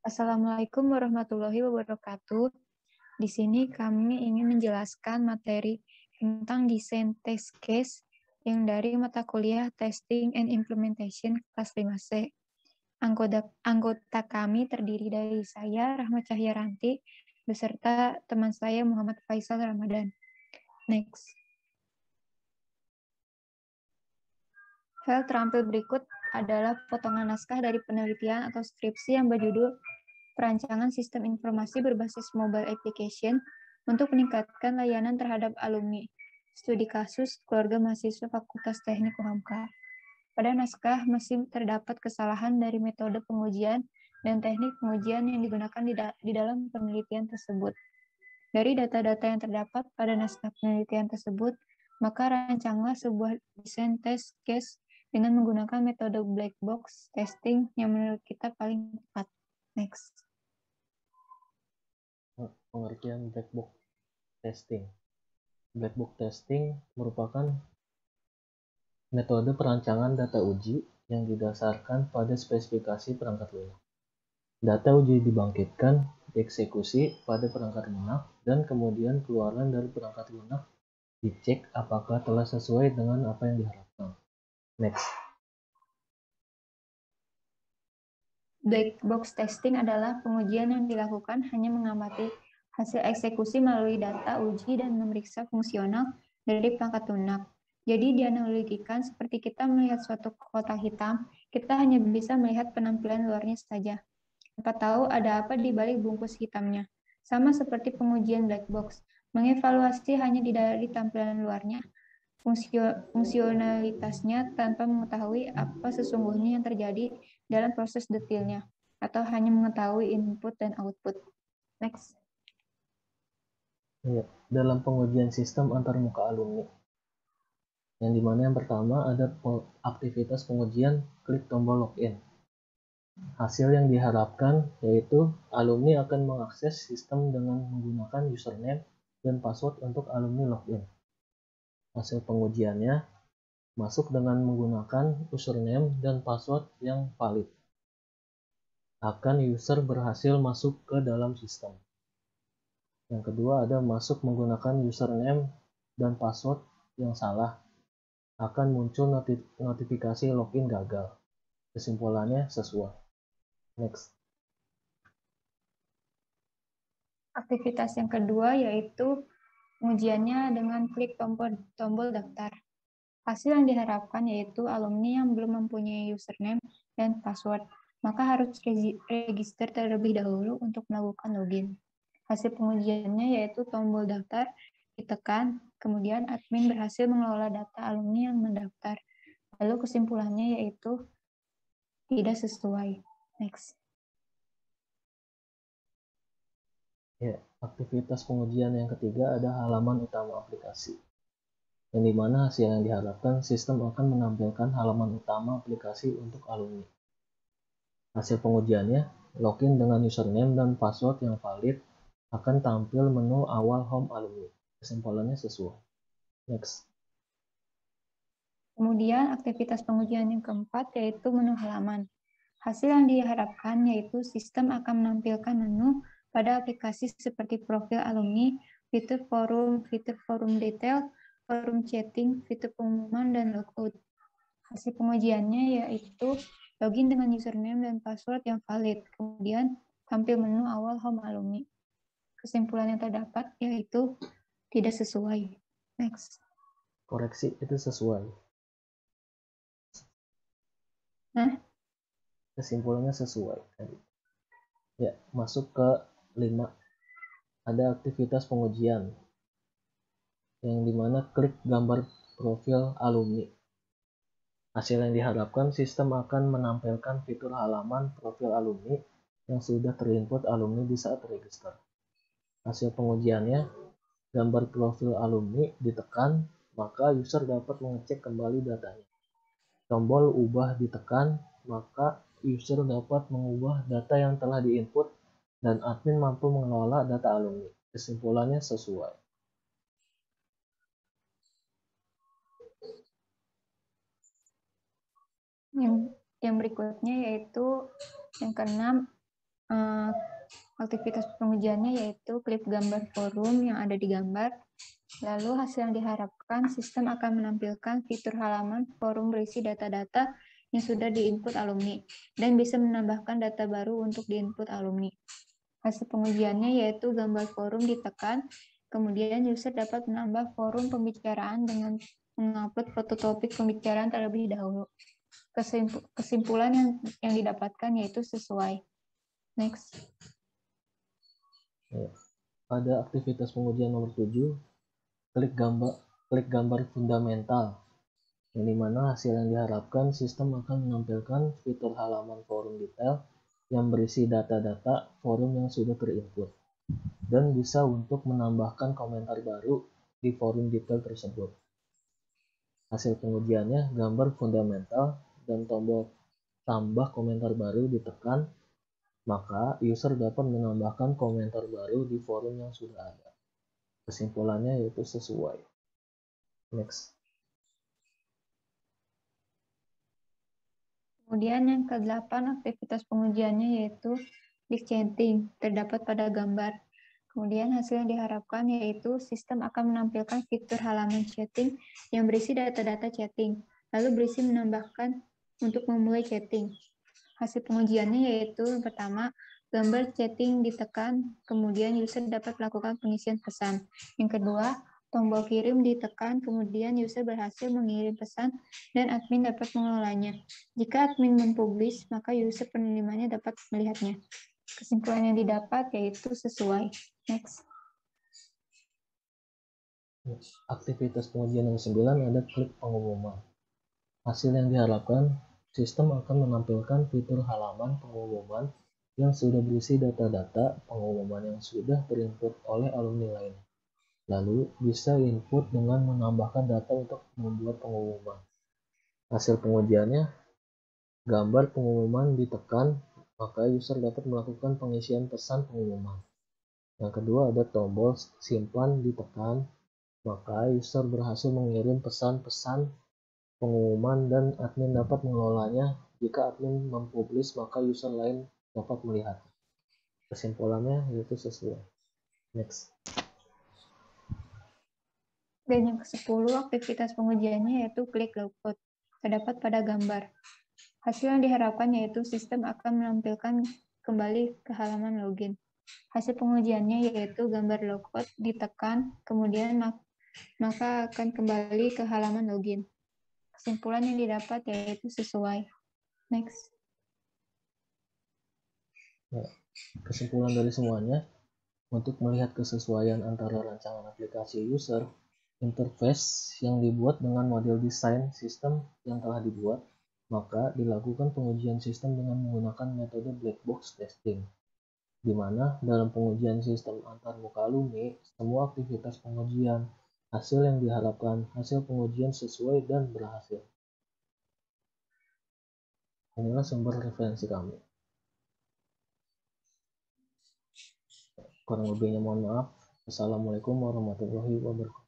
Assalamualaikum warahmatullahi wabarakatuh. Di sini kami ingin menjelaskan materi tentang desain test case yang dari mata kuliah Testing and Implementation kelas 5C. Anggota kami terdiri dari saya, Rahmat Cahyaranti, beserta teman saya Muhammad Faisal Ramadan. Next. File terampil berikut adalah potongan naskah dari penelitian atau skripsi yang berjudul Perancangan Sistem Informasi Berbasis Mobile Application untuk meningkatkan layanan terhadap alumni. Studi kasus keluarga mahasiswa Fakultas Teknik UHAMKA. Pada naskah masih terdapat kesalahan dari metode pengujian dan teknik pengujian yang digunakan di dalam penelitian tersebut. Dari data-data yang terdapat pada naskah penelitian tersebut, maka rancanglah sebuah desain test case dengan menggunakan metode black box testing yang menurut kita paling tepat. Next. Pengertian black box testing. Black box testing merupakan metode perancangan data uji yang didasarkan pada spesifikasi perangkat lunak. Data uji dibangkitkan, dieksekusi pada perangkat lunak, dan kemudian keluaran dari perangkat lunak dicek apakah telah sesuai dengan apa yang diharapkan. Next. Black box testing adalah pengujian yang dilakukan hanya mengamati hasil eksekusi melalui data uji dan memeriksa fungsional dari perangkat lunak. Jadi dianalogikan seperti kita melihat suatu kotak hitam, kita hanya bisa melihat penampilan luarnya saja. Tanpa tahu ada apa di balik bungkus hitamnya. Sama seperti pengujian black box, mengevaluasi hanya dari tampilan luarnya, fungsionalitasnya tanpa mengetahui apa sesungguhnya yang terjadi dalam proses detailnya, atau hanya mengetahui input dan output. Next. Ya, dalam pengujian sistem antarmuka alumni, yang dimana yang pertama ada aktivitas pengujian klik tombol login. Hasil yang diharapkan yaitu alumni akan mengakses sistem dengan menggunakan username dan password untuk alumni login. Hasil pengujiannya masuk dengan menggunakan username dan password yang valid. Akan user berhasil masuk ke dalam sistem. Yang kedua ada masuk menggunakan username dan password yang salah. Akan muncul notifikasi login gagal. Kesimpulannya sesuai. Next. Aktivitas yang kedua yaitu pengujiannya dengan klik tombol daftar. Hasil yang diharapkan yaitu alumni yang belum mempunyai username dan password, maka harus register terlebih dahulu untuk melakukan login. Hasil pengujiannya yaitu tombol daftar ditekan, kemudian admin berhasil mengelola data alumni yang mendaftar. Lalu kesimpulannya yaitu tidak sesuai. Next. Ya, aktivitas pengujian yang ketiga ada halaman utama aplikasi. Yang dimana hasil yang diharapkan sistem akan menampilkan halaman utama aplikasi untuk alumni. Hasil pengujiannya, login dengan username dan password yang valid akan tampil menu awal home alumni. Kesimpulannya sesuai. Next. Kemudian aktivitas pengujian yang keempat yaitu menu halaman. Hasil yang diharapkan yaitu sistem akan menampilkan menu pada aplikasi seperti profil alumni, fitur forum detail, forum chatting, fitur pengumuman, dan logout. Hasil pengujiannya yaitu login dengan username dan password yang valid. Kemudian tampil menu awal home alumni. Kesimpulan yang terdapat yaitu tidak sesuai. Next. Koreksi itu sesuai. Nah, kesimpulannya sesuai tadi. Ya, masuk ke 5. Ada aktivitas pengujian yang dimana klik gambar profil alumni. Hasil yang diharapkan sistem akan menampilkan fitur halaman profil alumni yang sudah terinput alumni di saat register. Hasil pengujiannya, gambar profil alumni ditekan, maka user dapat mengecek kembali datanya. Tombol ubah ditekan, maka user dapat mengubah data yang telah diinput dan admin mampu mengelola data alumni. Kesimpulannya sesuai. yang berikutnya yaitu yang keenam, Aktivitas pengujiannya yaitu klip gambar forum yang ada di gambar. Lalu hasil yang diharapkan, sistem akan menampilkan fitur halaman forum berisi data-data yang sudah diinput alumni dan bisa menambahkan data baru untuk diinput alumni. Hasil pengujiannya yaitu gambar forum ditekan, kemudian user dapat menambah forum pembicaraan dengan mengupload foto topik pembicaraan terlebih dahulu. Kesimpulan yang didapatkan yaitu sesuai. Next. Pada aktivitas pengujian nomor 7, klik gambar fundamental, yang dimana hasil yang diharapkan sistem akan menampilkan fitur halaman forum detail yang berisi data-data forum yang sudah terinput dan bisa untuk menambahkan komentar baru di forum detail tersebut. Hasil pengujiannya gambar fundamental dan tombol tambah komentar baru ditekan, maka user dapat menambahkan komentar baru di forum yang sudah ada. Kesimpulannya yaitu sesuai. Next. Kemudian yang ke-8 aktivitas pengujiannya yaitu link chatting terdapat pada gambar. Kemudian hasil yang diharapkan yaitu sistem akan menampilkan fitur halaman chatting yang berisi data-data chatting, lalu berisi menambahkan untuk memulai chatting. Hasil pengujiannya yaitu yang pertama, gambar chatting ditekan, kemudian user dapat melakukan pengisian pesan. Yang kedua, tombol kirim ditekan, kemudian user berhasil mengirim pesan dan admin dapat mengelolanya. Jika admin mempublish, maka user penerimanya dapat melihatnya. Kesimpulan yang didapat yaitu sesuai. Next. Aktivitas pengujian nomor 9 ada klik pengumuman. Hasil yang diharapkan, sistem akan menampilkan fitur halaman pengumuman yang sudah berisi data-data pengumuman yang sudah terinput oleh alumni lain. Lalu bisa input dengan menambahkan data untuk membuat pengumuman. Hasil pengujiannya, gambar pengumuman ditekan, maka user dapat melakukan pengisian pesan pengumuman. Yang kedua ada tombol simpan ditekan, maka user berhasil mengirim pesan-pesan pengumuman dan admin dapat mengelolanya. Jika admin mempublish, maka user lain dapat melihat. Kesimpulannya yaitu sesuai. Next. Dan yang ke-10 aktivitas pengujiannya yaitu klik logout terdapat pada gambar. Hasil yang diharapkan yaitu sistem akan menampilkan kembali ke halaman login. Hasil pengujiannya yaitu gambar logout ditekan, kemudian maka akan kembali ke halaman login. Kesimpulan yang didapat yaitu sesuai. Next. Ya, kesimpulan dari semuanya, untuk melihat kesesuaian antara rancangan aplikasi user, interface yang dibuat dengan model desain sistem yang telah dibuat, maka dilakukan pengujian sistem dengan menggunakan metode black box testing, di mana dalam pengujian sistem antar muka alumni, semua aktivitas pengujian, hasil yang diharapkan, hasil pengujian sesuai dan berhasil. Inilah sumber referensi kami. Kurang lebihnya mohon maaf. Assalamualaikum warahmatullahi wabarakatuh.